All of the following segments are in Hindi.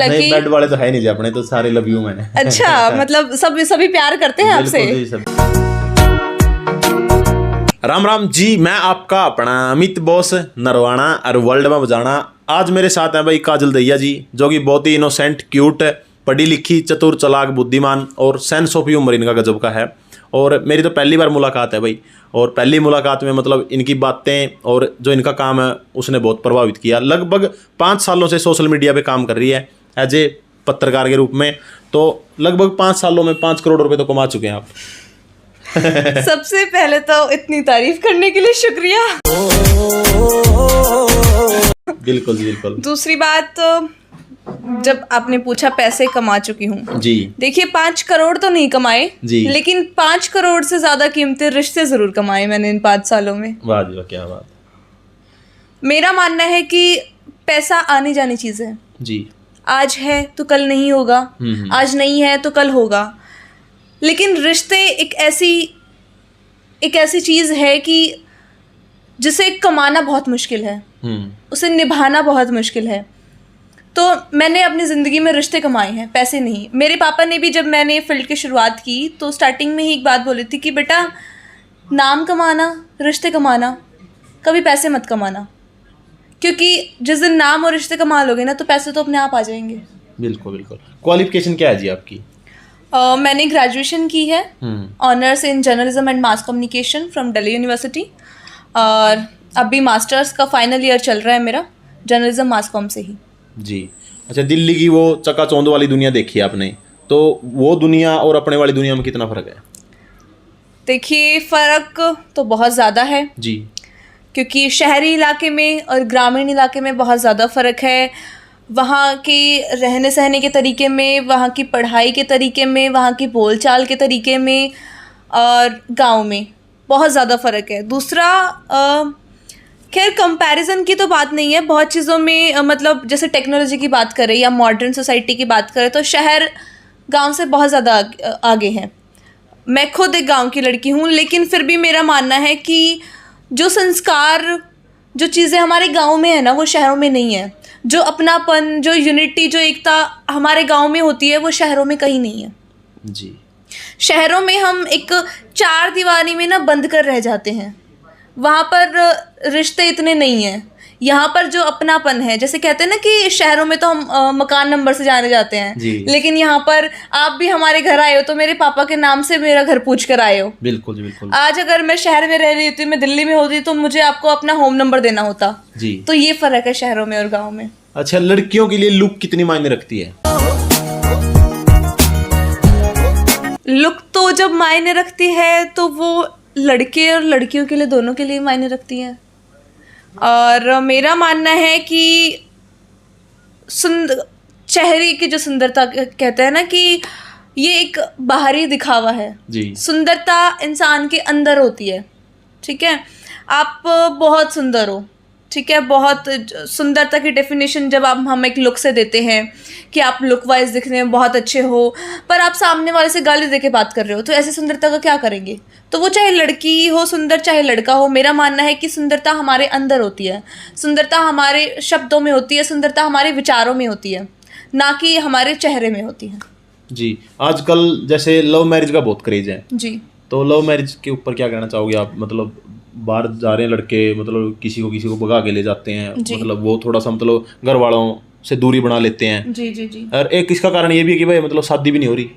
हालांकि बेड वाले तो है नहीं जी, अपने तो सारे लव यू में। अच्छा, मतलब सभी प्यार करते हैं आपसे। राम राम जी, मैं आपका अपना अमित बॉस नरवाना और वर्ल्ड में बजाना। आज मेरे साथ हैं भाई काजल दहिया जी, जो कि बहुत ही इनोसेंट, क्यूट, पढ़ी लिखी, चतुर, चालाक, बुद्धिमान और सेंस ऑफ ह्यूमर इनका गजब का है। और मेरी तो पहली बार मुलाकात है भाई, और पहली मुलाकात में मतलब इनकी बातें और जो इनका काम है उसने बहुत प्रभावित किया। लगभग 5 सालों से सोशल मीडिया पे काम कर रही है एज ए पत्रकार के रूप में। तो लगभग 5 सालों में 5 करोड़ रुपए तो कमा चुके हैं आप। सबसे पहले तो इतनी तारीफ करने के लिए शुक्रिया। बिल्कुल जी, बिल्कुल। दूसरी बात, जब आपने पूछा पैसे कमा चुकी हूँ जी, देखिए 5 करोड़ तो नहीं कमाए जी, लेकिन 5 करोड़ से ज्यादा कीमती रिश्ते जरूर कमाए मैंने इन 5 सालों में। वाह जी वाह, क्या बात। मेरा मानना है कि पैसा आनी जानी चीज है जी, आज है तो कल नहीं होगा, आज नहीं है तो कल होगा। लेकिन रिश्ते एक ऐसी चीज है कि जिसे कमाना बहुत मुश्किल है, उसे निभाना बहुत मुश्किल है। तो मैंने अपनी ज़िंदगी में रिश्ते कमाए हैं, पैसे नहीं। मेरे पापा ने भी जब मैंने फील्ड की शुरुआत की तो स्टार्टिंग में ही एक बात बोली थी कि बेटा, नाम कमाना, रिश्ते कमाना, कभी पैसे मत कमाना, क्योंकि जिस दिन नाम और रिश्ते कमा लोगे ना तो पैसे तो अपने आप आ जाएंगे। बिल्कुल बिल्कुल। क्वालिफिकेशन क्या है जी आपकी? मैंने ग्रेजुएशन की है, honours in journalism and mass communication from Delhi university, और अभी मास्टर्स का फाइनल ईयर चल रहा है मेरा, जर्नलिज्म मास कॉम से ही। जी, अच्छा। दिल्ली की वो चकाचौंध वाली दुनिया देखी है आपने, तो वो दुनिया और अपने वाली दुनिया में कितना फ़र्क है? देखिए, फ़र्क तो बहुत ज़्यादा है जी, क्योंकि शहरी इलाके में और ग्रामीण इलाके में बहुत ज़्यादा फ़र्क है। वहाँ के रहने सहने के तरीके में, वहाँ की पढ़ाई के तरीके में, वहाँ की बोलचाल के तरीके में, और गांव में बहुत ज़्यादा फ़र्क है। दूसरा, खैर कंपैरिजन की तो बात नहीं है, बहुत चीज़ों में मतलब जैसे टेक्नोलॉजी की बात करें या मॉडर्न सोसाइटी की बात करें तो शहर गांव से बहुत ज़्यादा आगे है। मैं खुद एक गांव की लड़की हूँ, लेकिन फिर भी मेरा मानना है कि जो संस्कार, जो चीज़ें हमारे गांव में है ना, वो शहरों में नहीं है। जो अपनापन, जो यूनिटी, जो एकता हमारे गांव में होती है, वो शहरों में कहीं नहीं है। जी, शहरों में हम एक 4 दीवारी में ना बंद कर रह जाते हैं, वहाँ पर रिश्ते इतने नहीं हैं। यहाँ पर जो अपनापन है, जैसे कहते हैं ना कि शहरों में तो हम मकान नंबर से जाने जाते हैं, लेकिन यहाँ पर आप भी हमारे घर आए हो तो मेरे पापा के नाम से मेरा घर पूछ कर आए हो। बिल्कुल जी, बिल्कुल। आज अगर मैं शहर में रह रही होती, मैं दिल्ली में होती, तो मुझे आपको अपना होम नंबर देना होता जी। तो ये फर्क है शहरों में और गाँव में। अच्छा, लड़कियों के लिए लुक कितनी मायने रखती है? लुक तो जब मायने रखती है तो वो लड़के और लड़कियों के लिए, दोनों के लिए मायने रखती है। और मेरा मानना है कि चेहरे की जो सुंदरता कहते हैं ना कि ये एक बाहरी दिखावा है जी। सुंदरता इंसान के अंदर होती है, ठीक है। आप बहुत सुंदर हो, ठीक है, बहुत सुंदरता की डेफिनेशन जब हम एक लुक से देते हैं कि आप लुक वाइज दिखने में बहुत अच्छे हो, पर आप सामने वाले से गाली देके बात कर रहे हो, तो ऐसी सुंदरता का क्या करेंगे? तो वो चाहे लड़की हो सुंदर, चाहे लड़का हो, मेरा मानना है कि सुंदरता हमारे अंदर होती है, सुंदरता हमारे शब्दों में होती है, सुंदरता हमारे विचारों में होती है, ना कि हमारे चेहरे में होती है। जी, आजकल जैसे लव मैरिज का बहुत क्रेज है जी, तो लव मैरिज के ऊपर क्या कहना चाहोगे आप? मतलब बाहर जा रहे हैं लड़के, मतलब किसी को भगा के ले जाते हैं, मतलब वो थोड़ा सा मतलब घर वालों से दूरी बना लेते हैं। जी जी जी। और एक इसका कारण ये भी है कि भाई मतलब शादी भी नहीं हो रही,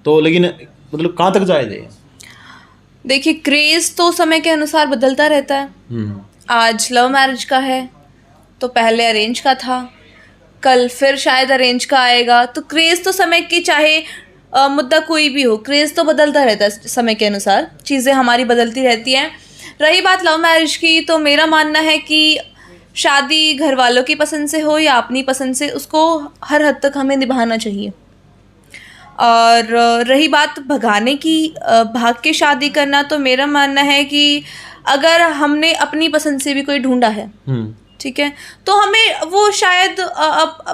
तो लेकिन मतलब कहाँ तक जाए जाए? देखिए, क्रेज तो समय के अनुसार बदलता रहता है। आज लव मैरिज का है तो पहले अरेंज का था, कल फिर शायद अरेंज का आएगा। तो क्रेज तो समय की, चाहे मुद्दा कोई भी हो, क्रेज तो बदलता रहता है समय के अनुसार, चीज़ें हमारी बदलती रहती हैं। रही बात लव मैरिज की, तो मेरा मानना है कि शादी घर वालों की पसंद से हो या अपनी पसंद से, उसको हर हद तक हमें निभाना चाहिए। और रही बात भगाने की, भाग के शादी करना, तो मेरा मानना है कि अगर हमने अपनी पसंद से भी कोई ढूंढा है, ठीक है, तो हमें वो शायद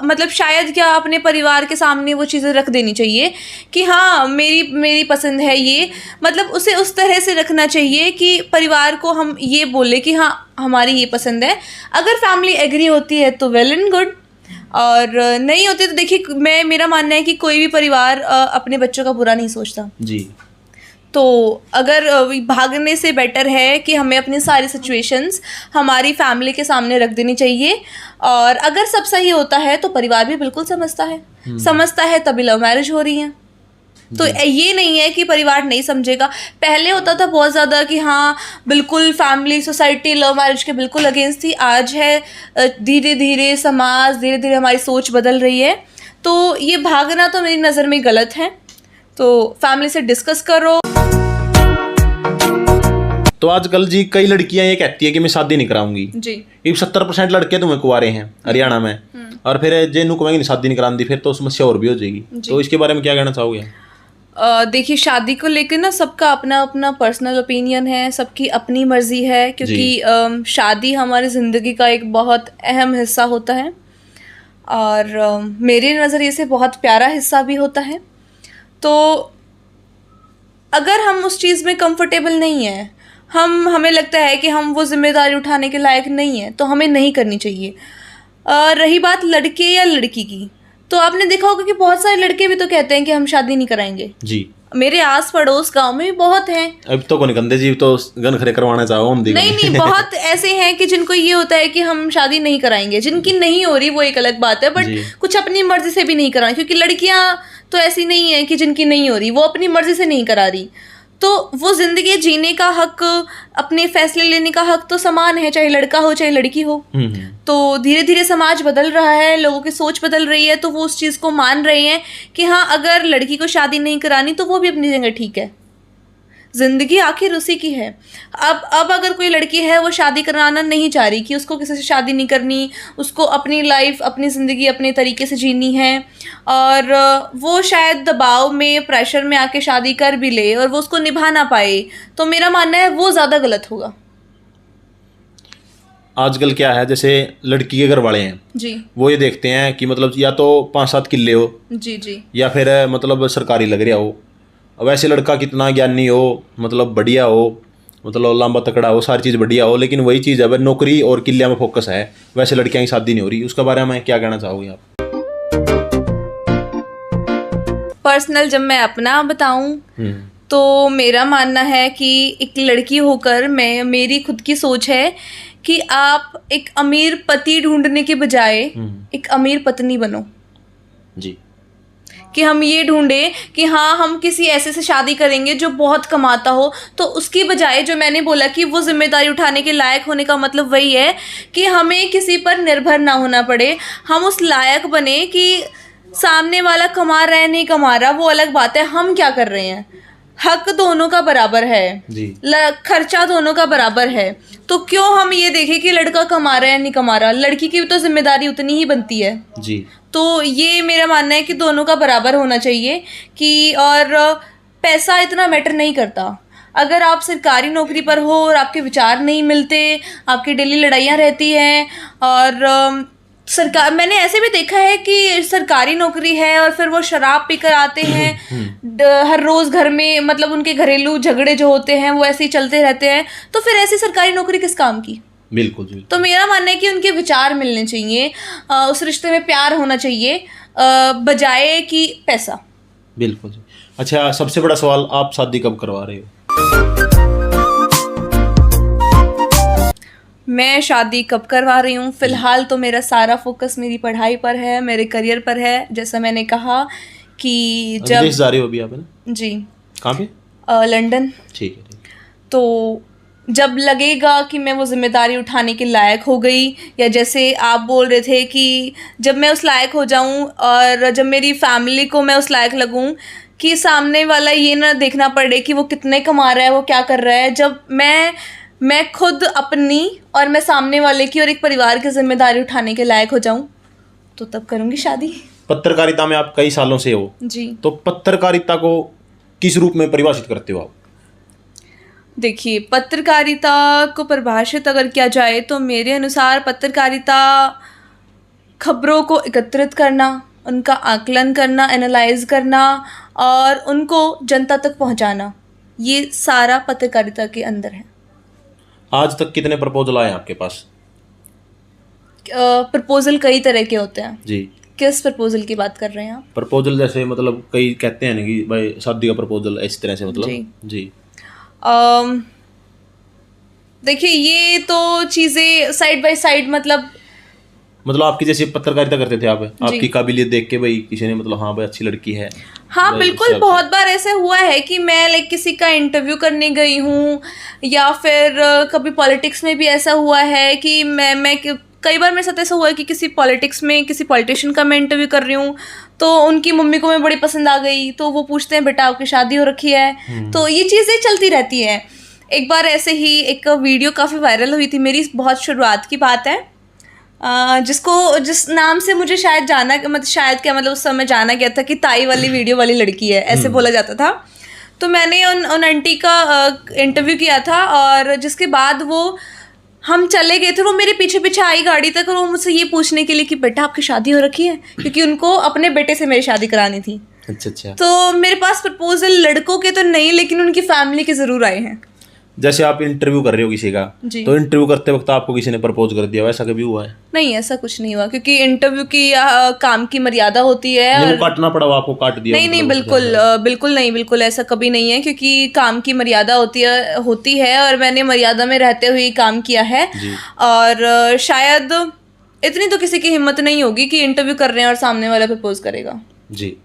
मतलब शायद क्या अपने परिवार के सामने वो चीज़ें रख देनी चाहिए कि हाँ मेरी पसंद है ये, मतलब उसे उस तरह से रखना चाहिए कि परिवार को हम ये बोले कि हाँ हमारी ये पसंद है। अगर फैमिली एग्री होती है तो वेल एंड गुड, और नहीं होते तो देखिए मेरा मानना है कि कोई भी परिवार अपने बच्चों का बुरा नहीं सोचता जी। तो अगर भागने से बेटर है कि हमें अपनी सारी सिचुएशंस हमारी फैमिली के सामने रख देनी चाहिए। और अगर सब सही होता है तो परिवार भी बिल्कुल समझता है तभी लव मैरिज हो रही है। तो ये नहीं है कि परिवार नहीं समझेगा। पहले होता था बहुत ज़्यादा कि हाँ बिल्कुल फैमिली सोसाइटी लव मैरिज के बिल्कुल अगेंस्ट थी। आज है धीरे धीरे समाज धीरे धीरे हमारी सोच बदल रही है। तो ये भागना तो मेरी नज़र में गलत है। तो फैमिली से डिस्कस करो। तो आजकल जी कई लड़कियां ये कहती है कि मैं शादी नहीं कराऊंगी जी। ये 70% लड़के तुम्हें कुंवारे हैं हरियाणा में, और फिर जेनू कहेंगे शादी नहीं करानी फिर तो समस्या और भी हो जाएगी। तो इसके बारे में क्या कहना चाहोगे? देखिए शादी को लेकर ना सबका अपना अपना पर्सनल ओपिनियन है, सबकी अपनी मर्जी है, क्योंकि शादी हमारी ज़िंदगी का एक बहुत अहम हिस्सा होता है और मेरे नज़रिए से बहुत प्यारा हिस्सा भी होता है। तो अगर हम उस चीज़ में कंफर्टेबल नहीं है, हमें लगता है कि हम वो जिम्मेदारी उठाने के लायक नहीं है, तो हमें नहीं करनी चाहिए। रही बात लड़के या लड़की की, तो आपने देखा होगा कि बहुत सारे लड़के भी तो कहते हैं कि हम शादी नहीं कराएंगे जी। मेरे आस पड़ोस गांव में भी बहुत हैं। अब तो कौन कंधे जी तो गन खरे करवाना चाहो हम नहीं बहुत ऐसे हैं कि जिनको ये होता है कि हम शादी नहीं कराएंगे। जिनकी नहीं हो रही वो एक अलग बात है, बट कुछ अपनी मर्जी से भी नहीं कराएं, क्योंकि लड़कियां तो ऐसी नहीं है कि जिनकी नहीं हो रही वो अपनी मर्जी से नहीं करा रही। तो वो ज़िंदगी जीने का हक, अपने फैसले लेने का हक तो समान है, चाहे लड़का हो चाहे लड़की हो। तो धीरे धीरे समाज बदल रहा है, लोगों की सोच बदल रही है, तो वो उस चीज़ को मान रहे हैं कि हाँ अगर लड़की को शादी नहीं करानी तो वो भी अपनी जगह ठीक है। ज़िंदगी आखिर उसी की है। अब अगर कोई लड़की है वो शादी कराना नहीं चाह रही कि उसको किसी से शादी नहीं करनी, उसको अपनी लाइफ अपनी ज़िंदगी अपने तरीके से जीनी है, और वो शायद दबाव में प्रेशर में आके शादी कर भी ले और वो उसको निभा ना पाए, तो मेरा मानना है वो ज़्यादा गलत होगा। आजकल क्या है, जैसे लड़की के घर वाले हैं जी, वो ये देखते हैं कि मतलब या तो 5-7 किले हो जी, या फिर मतलब सरकारी लग रहा हो, वैसे लड़का कितना ज्ञानी हो, मतलब बढ़िया हो, मतलब लंबा तकड़ा हो, सारी चीज़ बढ़िया हो, लेकिन वही चीज़ है नौकरी और किले में फोकस है, वैसे लड़कियां की शादी नहीं हो रही। उसके बारे में क्या कहना चाहोगे आप? पर्सनल जब मैं अपना बताऊं तो मेरा मानना है कि एक लड़की होकर मेरी खुद की सोच है कि आप एक अमीर पति ढूंढने के बजाय एक अमीर पत्नी बनो जी। कि हम ये ढूंढें कि हाँ हम किसी ऐसे से शादी करेंगे जो बहुत कमाता हो, तो उसकी बजाय जो मैंने बोला कि वो जिम्मेदारी उठाने के लायक होने का मतलब वही है कि हमें किसी पर निर्भर ना होना पड़े। हम उस लायक बने कि सामने वाला कमा रहा है नहीं कमा रहा वो अलग बात है, हम क्या कर रहे हैं। हक दोनों का बराबर है जी, खर्चा दोनों का बराबर है, तो क्यों हम ये देखें कि लड़का कमा रहा है नहीं कमा रहा। लड़की की भी तो जिम्मेदारी उतनी ही बनती है जी। तो ये मेरा मानना है कि दोनों का बराबर होना चाहिए कि, और पैसा इतना मैटर नहीं करता। अगर आप सरकारी नौकरी पर हो और आपके विचार नहीं मिलते, आपकी डेली लड़ाइयाँ रहती हैं, और सरकार, मैंने ऐसे भी देखा है कि सरकारी नौकरी है और फिर वो शराब पीकर आते हैं हर रोज़ घर में, मतलब उनके घरेलू झगड़े जो होते हैं वो ऐसे ही चलते रहते हैं, तो फिर ऐसी सरकारी नौकरी किस काम की। बिल्कुल जी। तो मेरा मानना है कि उनके विचार मिलने चाहिए, उस रिश्ते में प्यार होना चाहिए बजाय कि पैसा। बिल्कुल जी। अच्छा, सबसे बड़ा सवाल, आप शादी कब करवा रहे हो? मैं शादी कब करवा रही हूँ, फ़िलहाल तो मेरा सारा फोकस मेरी पढ़ाई पर है, मेरे करियर पर है। जैसा मैंने कहा कि जब विदेश जा रही हो अभी आप, है ना? जी। कहाँ पे? लंदन। ठीक है। तो जब लगेगा कि मैं वो जिम्मेदारी उठाने के लायक हो गई, या जैसे आप बोल रहे थे कि जब मैं उस लायक हो जाऊं और जब मेरी फैमिली को मैं उस लायक लगूं कि सामने वाला ये ना देखना पड़े कि वो कितने कमा रहा है, वो क्या कर रहा है, जब मैं खुद अपनी और मैं सामने वाले की और एक परिवार की जिम्मेदारी उठाने के लायक हो जाऊं, तो तब करूंगी शादी। पत्रकारिता में आप कई सालों से हो जी, तो पत्रकारिता को किस रूप में परिभाषित करते हो आप? देखिए, पत्रकारिता को परिभाषित अगर किया जाए तो मेरे अनुसार पत्रकारिता खबरों को एकत्रित करना, उनका आकलन करना, एनालाइज करना और उनको जनता तक पहुंचाना, ये सारा पत्रकारिता के अंदर है। आज तक कितने प्रपोजल आए आपके पास? प्रपोजल कई तरह के होते हैं। जी। किस प्रपोजल की बात कर रहे हैं आप? प्रपोजल जैसे मतलब कई कहते हैं ना कि भाई शादी का प्रपोजल, इस तरह से मतलब। जी। जी। देखिए ये तो चीज़ें साइड बाय साइड, मतलब आपकी जैसे पत्रकारिता करते थे आप, आपकी काबिलियत देख के भाई किसी ने मतलब हाँ भाई अच्छी लड़की है। हाँ बिल्कुल, बहुत बार ऐसे हुआ है कि मैं लाइक किसी का इंटरव्यू करने गई हूँ, या फिर कभी पॉलिटिक्स में भी ऐसा हुआ है कि मैं कई बार मेरे साथ ऐसा हुआ है कि किसी पॉलिटिक्स में किसी पॉलिटिशियन का मैं इंटरव्यू कर रही हूँ, तो उनकी मम्मी को मैं बड़ी पसंद आ गई, तो वो पूछते हैं बेटा आपकी शादी हो रखी है। तो ये चीज़ें चलती रहती हैं। एक बार ऐसे ही एक वीडियो काफ़ी वायरल हुई थी, मेरी बहुत शुरुआत की बात है, जिस नाम से मुझे शायद जाना, मतलब शायद क्या मतलब उस समय जाना गया था कि ताई वाली वीडियो वाली लड़की है, ऐसे बोला जाता था। तो मैंने उन आंटी का इंटरव्यू किया था, और जिसके बाद वो हम चले गए थे, वो मेरे पीछे पीछे आई गाड़ी तक, और वो मुझसे ये पूछने के लिए कि बेटा आपकी शादी हो रखी है, क्योंकि उनको अपने बेटे से मेरी शादी करानी थी। अच्छा। तो मेरे पास प्रपोजल लड़कों के तो नहीं, लेकिन उनकी फैमिली के ज़रूर आए हैं। जैसे आप इंटरव्यू कर रहे हो किसी का, तो इंटरव्यू करते वक्त आपको किसी ने प्रपोज कर दिया, वैसा कभी हुआ है? नहीं, ऐसा कुछ नहीं हुआ, क्योंकि इंटरव्यू की काम की मर्यादा होती है। और काटना पड़ा, आपको काट दिया? नहीं, बिल्कुल नहीं, बिल्कुल ऐसा कभी नहीं है, क्योंकि काम की मर्यादा होती है और मैंने मर्यादा में रहते हुए काम किया है। और शायद इतनी तो किसी की हिम्मत नहीं होगी कि इंटरव्यू कर रहे हैं और सामने वाला प्रपोज करेगा। जी।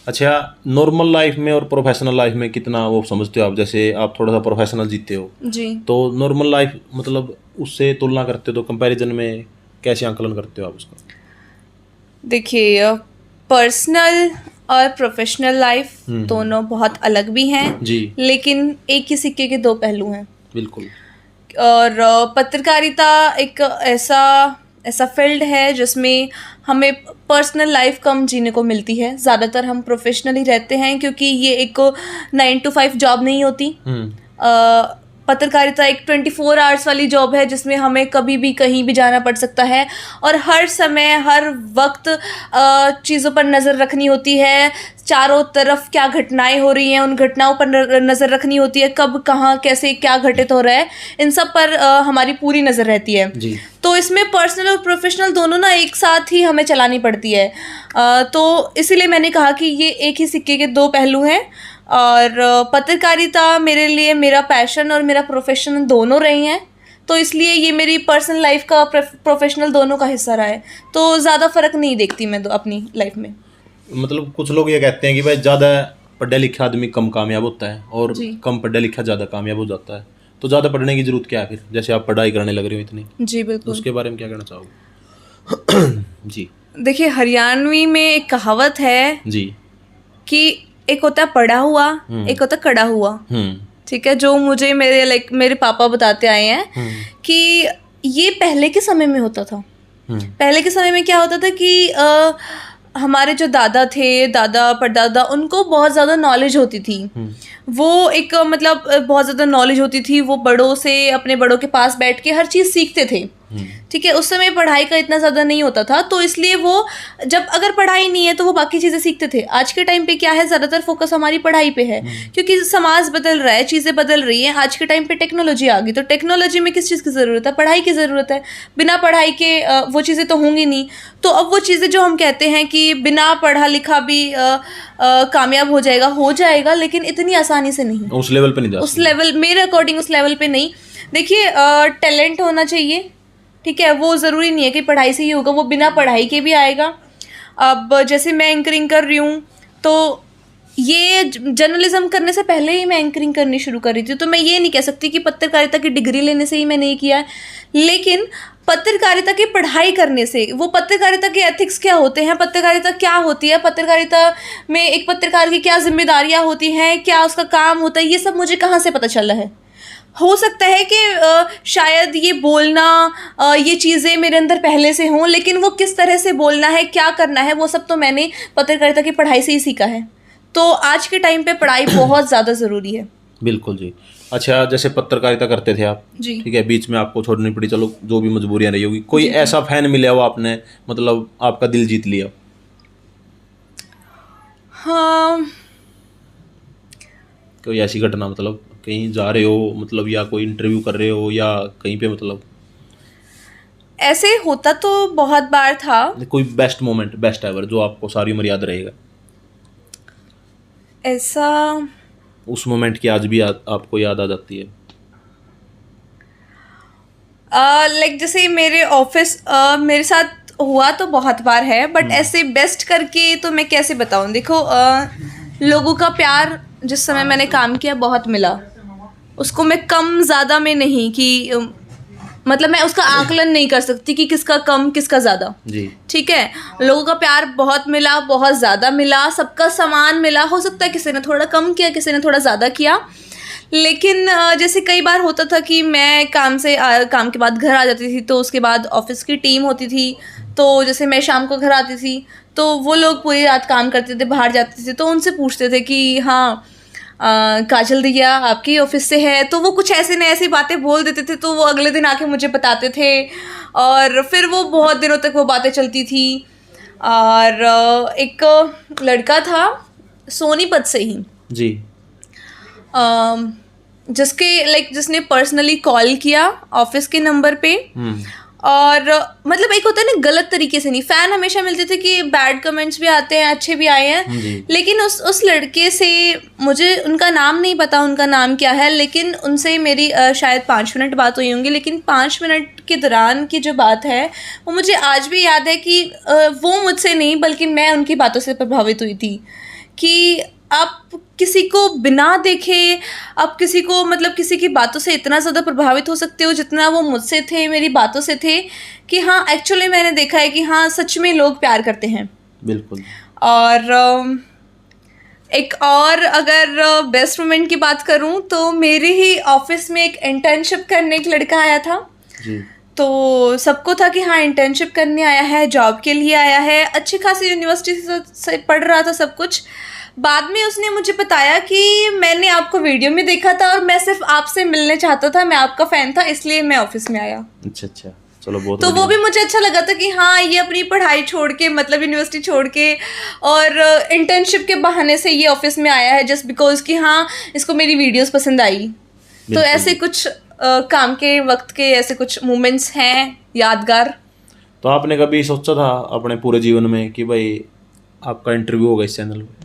अच्छा, नॉर्मल लाइफ में और प्रोफेशनल लाइफ में कितना वो समझते हो आप? जैसे आप थोड़ा सा प्रोफेशनल जीते हो जी, तो नॉर्मल लाइफ मतलब उससे तुलना करते हो तो कंपैरिजन में कैसे आंकलन करते हो आप उसका? देखिए, पर्सनल और प्रोफेशनल लाइफ दोनों बहुत अलग भी हैं जी, लेकिन एक ही सिक्के के दो पहलू हैं। बिल्कुल। और पत्रकारिता एक ऐसा फील्ड है जिसमें हमें पर्सनल लाइफ कम जीने को मिलती है। ज़्यादातर हम प्रोफेशनली रहते हैं, क्योंकि ये एक 9 to 5 जॉब नहीं होती। पत्रकारिता एक 24 आवर्स वाली जॉब है, जिसमें हमें कभी भी कहीं भी जाना पड़ सकता है, और हर समय हर वक्त चीज़ों पर नज़र रखनी होती है। चारों तरफ क्या घटनाएं हो रही हैं, उन घटनाओं पर नज़र रखनी होती है, कब कहाँ कैसे क्या घटित हो रहा है, इन सब पर हमारी पूरी नज़र रहती है जी। तो इसमें पर्सनल और प्रोफेशनल दोनों ना एक साथ ही हमें चलानी पड़ती है। तो इसीलिए मैंने कहा कि ये एक ही सिक्के के दो पहलू हैं, और पत्रकारिता मेरे लिए मेरा पैशन और मेरा प्रोफेशन दोनों रही हैं, तो इसलिए ये मेरी पर्सनल लाइफ का प्रोफेशनल दोनों का हिस्सा रहा है। तो ज़्यादा फ़र्क नहीं देखती मैं अपनी लाइफ में। मतलब कुछ लोग ये कहते हैं कि भाई ज़्यादा पढ़ा लिखा आदमी कम कामयाब होता है और कम पढ़ा लिखा ज़्यादा कामयाब हो जाता है, तो ज़्यादा पढ़ने की ज़रूरत क्या है फिर? जैसे आप पढ़ाई करने लग रहे हो इतनी। जी बिल्कुल। उसके बारे में क्या कहना चाहोगे? जी देखिए, हरियाणवी में एक कहावत है जी कि एक होता है पढ़ा हुआ, एक होता है कड़ा हुआ। ठीक है, जो मुझे मेरे पापा बताते आए हैं कि ये पहले के समय में होता था। पहले के समय में क्या होता था कि हमारे जो दादा थे, दादा परदादा, उनको बहुत ज़्यादा नॉलेज होती थी। वो एक मतलब बहुत ज़्यादा नॉलेज होती थी, वो बड़ों से, अपने बड़ों के पास बैठ के हर चीज़ सीखते थे। ठीक है, उस समय पढ़ाई का इतना ज़्यादा नहीं होता था, तो इसलिए वो जब अगर पढ़ाई नहीं है तो वो बाकी चीज़ें सीखते थे। आज के टाइम पे क्या है, ज़्यादातर फोकस हमारी पढ़ाई पे है, क्योंकि समाज बदल रहा है, चीज़ें बदल रही हैं। आज के टाइम पे टेक्नोलॉजी आ गई, तो टेक्नोलॉजी में किस चीज़ की ज़रूरत है? पढ़ाई की ज़रूरत है। बिना पढ़ाई के वो चीज़ें तो होंगी नहीं। तो अब वो चीज़ें जो हम कहते हैं कि बिना पढ़ा लिखा भी कामयाब हो जाएगा, लेकिन इतनी आसानी से नहीं, उस लेवल पे नहीं जा सकते। उस लेवल, मेरे अकॉर्डिंग उस लेवल पे नहीं। देखिए, टैलेंट होना चाहिए, ठीक है, वो ज़रूरी नहीं है कि पढ़ाई से ही होगा, वो बिना पढ़ाई के भी आएगा। अब जैसे मैं एंकरिंग कर रही हूँ, तो ये जर्नलिज्म करने से पहले ही मैं एंकरिंग करनी शुरू कर रही थी, तो मैं ये नहीं कह सकती कि पत्रकारिता की डिग्री लेने से ही मैंने ये किया है, लेकिन पत्रकारिता की पढ़ाई करने से, वो पत्रकारिता के एथिक्स क्या होते हैं, पत्रकारिता क्या होती है, पत्रकारिता में एक पत्रकार की क्या जिम्मेदारियाँ होती हैं, क्या उसका काम होता है, ये सब मुझे कहाँ से पता चला है। हो सकता है कि शायद ये बोलना, ये चीज़ें मेरे अंदर पहले से हों, लेकिन वो किस तरह से बोलना है, क्या करना है, वो सब तो मैंने पत्रकारिता की पढ़ाई से ही सीखा है। तो आज के टाइम पे पढ़ाई बहुत ज़्यादा ज़रूरी है। बिल्कुल जी। अच्छा, जैसे पत्रकारिता करते थे आप, जी, ठीक है, बीच में आपको छोड़नी पड़ी, चलो जो भी मजबूरियां रही होगी, कोई ऐसा फैन मिला हो आपने, मतलब आपका दिल जीत लिया? हाँ, कोई ऐसी घटना, मतलब कहीं जा रहे हो, मतलब या कोई इंटरव्यू कर रहे हो या कहीं पे, मतलब? ऐसे होता तो बहुत बार था। कोई बेस्ट मोमेंट, बेस्ट एवर, जो आपको सारी उम्र याद रहेगा? ऐसा उस मोमेंट की आज भी आपको याद आ जाती है? लाइक जैसे मेरे ऑफिस मेरे साथ हुआ तो बहुत बार है, बट ऐसे बेस्ट करके तो मैं कैसे बताऊं। देखो लोगों का प्यार जिस समय मैंने काम किया बहुत मिला, उसको मैं कम ज़्यादा में नहीं कि मतलब मैं उसका आकलन नहीं कर सकती कि किसका कम किसका ज़्यादा जी। ठीक है, लोगों का प्यार बहुत मिला, बहुत ज़्यादा मिला, सबका समान मिला। हो सकता है किसी ने थोड़ा कम किया, किसी ने थोड़ा ज़्यादा किया, लेकिन जैसे कई बार होता था कि मैं काम के बाद घर आ जाती थी, तो उसके बाद ऑफिस की टीम होती थी, तो जैसे मैं शाम को घर आती थी तो वो लोग पूरी रात काम करते थे, बाहर जाते थे, तो उनसे पूछते थे कि हाँ काजल दैया आपकी ऑफिस से है, तो वो कुछ ऐसे न ऐसी बातें बोल देते थे, तो वो अगले दिन आके मुझे बताते थे और फिर वो बहुत दिनों तक वो बातें चलती थी। और एक लड़का था सोनीपत से ही जी, जिसने पर्सनली कॉल किया ऑफिस के नंबर पे, और मतलब एक होता है ना गलत तरीके से नहीं, फैन हमेशा मिलते थे कि बैड कमेंट्स भी आते हैं, अच्छे भी आए हैं, लेकिन उस लड़के से मुझे उनका नाम नहीं पता, उनका नाम क्या है, लेकिन उनसे मेरी शायद 5 मिनट बात हुई होंगी, लेकिन 5 मिनट के दौरान की जो बात है वो मुझे आज भी याद है कि वो मुझसे नहीं बल्कि मैं उनकी बातों से प्रभावित हुई थी कि आप किसी को बिना देखे, आप किसी को मतलब किसी की बातों से इतना ज़्यादा प्रभावित हो सकते हो जितना वो मुझसे थे, मेरी बातों से थे, कि हाँ एक्चुअली मैंने देखा है कि हाँ सच में लोग प्यार करते हैं। बिल्कुल। और एक और अगर बेस्ट मोमेंट की बात करूँ तो मेरे ही ऑफिस में एक इंटर्नशिप करने एक लड़का आया था जी। तो सबको था कि हाँ इंटर्नशिप करने आया है, जॉब के लिए आया है, अच्छी खासी यूनिवर्सिटी से पढ़ रहा था सब कुछ। बाद में उसने मुझे बताया कि मैंने आपको वीडियो में देखा था और मैं सिर्फ आपसे मिलने चाहता था, मैं आपका फ़ैन था, इसलिए मैं ऑफिस में आया। अच्छा, चलो बहुत तो वो भी मुझे अच्छा लगा था कि हाँ ये अपनी पढ़ाई छोड़ के, मतलब यूनिवर्सिटी छोड़ के और इंटर्नशिप के बहाने से ये ऑफिस में आया है जस्ट बिकॉज कि हाँ इसको मेरी वीडियोस पसंद आई। तो ऐसे कुछ काम के वक्त के ऐसे कुछ मोमेंट्स हैं यादगार। तो आपने कभी सोचा था अपने पूरे जीवन में कि भाई आपका इंटरव्यू होगा इस चैनल पे,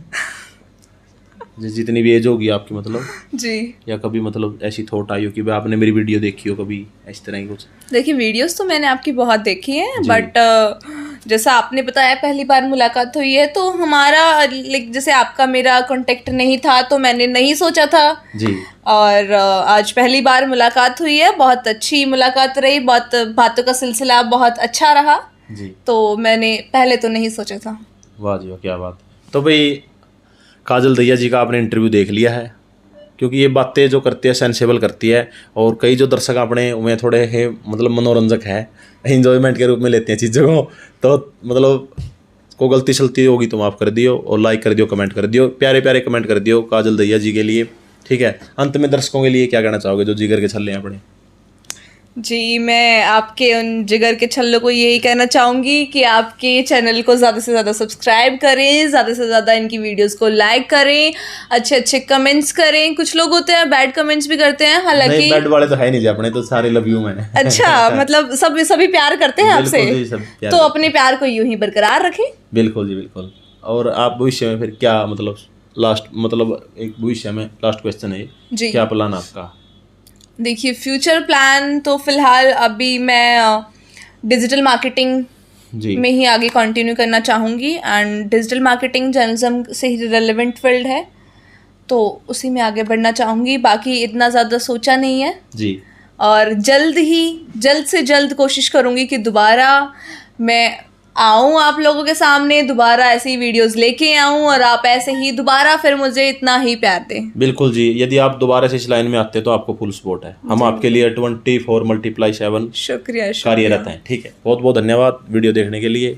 जितनी भी एज होगी आपकी, मतलब जी, या कभी मतलब ऐसी थॉट आई हो कि भाई आपने मेरी वीडियो देखी हो कभी, इस तरह की कुछ? देखिए वीडियोस तो मैंने आपकी बहुत देखी हैं, बट जैसा आपने बताया पहली बार मुलाकात हुई है, तो हमारा जैसे आपका मेरा कांटेक्ट नहीं था तो मैंने नहीं सोचा था जी। और आज पहली बार मुलाकात हुई है, बहुत अच्छी मुलाकात रही, बहुत बातों का सिलसिला बहुत अच्छा रहा जी। तो मैंने पहले तो नहीं सोचा था। वाह जी वाह, क्या बात। तो भाई काजल दैया जी का आपने इंटरव्यू देख लिया है, क्योंकि ये बातें जो करती है सेंसेबल करती है, और कई जो दर्शक अपने में थोड़े है मतलब मनोरंजक है, इंजॉयमेंट के रूप में लेते हैं चीज़ों को, तो मतलब को गलती शलती होगी तो माफ़ कर दियो, और लाइक कर दियो, कमेंट कर दियो, प्यारे प्यारे कमेंट कर दियो काजल दैया जी के लिए, ठीक है। अंत में दर्शकों के लिए क्या कहना चाहोगे जो जिगर के छल्ले हैं अपने? जी, मैं आपके उन जिगर के छल्लों को यही कहना चाहूँगी कि आपके चैनल को ज़्यादा से ज़्यादा सब्सक्राइब करें, ज़्यादा से ज़्यादा इनकी वीडियोस को लाइक करें, अच्छे अच्छे कमेंट्स करें। कुछ लोग होते हैं बैड कमेंट्स भी करते हैं, हालांकि बैड वाले तो है नहीं जी, अपने तो सारे लव यू में। अच्छा मतलब सभी प्यार करते हैं आपसे, तो अपने प्यार को यूं ही बरकरार रखें। बिल्कुल जी, बिल्कुल। और आप भविष्य में फिर क्या मतलब एक भविष्य में लास्ट क्वेश्चन है जी, क्या प्लान आपका? देखिए फ्यूचर प्लान तो फिलहाल अभी मैं डिजिटल मार्केटिंग में ही आगे कंटिन्यू करना चाहूँगी, एंड डिजिटल मार्केटिंग जर्नलिज्म से ही रिलेवेंट फील्ड है तो उसी में आगे बढ़ना चाहूँगी। बाकी इतना ज़्यादा सोचा नहीं है जी, और जल्द से जल्द कोशिश करूँगी कि दोबारा मैं आऊँ आप लोगों के सामने, दोबारा ऐसी वीडियोस लेके आऊँ और आप ऐसे ही दोबारा फिर मुझे इतना ही प्यार दें। बिल्कुल जी, यदि आप दोबारा से इस लाइन में आते हैं तो आपको फुल सपोर्ट है, हम आपके लिए 24/7 शुक्रिया कार्यरत हैं, ठीक है। बहुत बहुत धन्यवाद वीडियो देखने के लिए।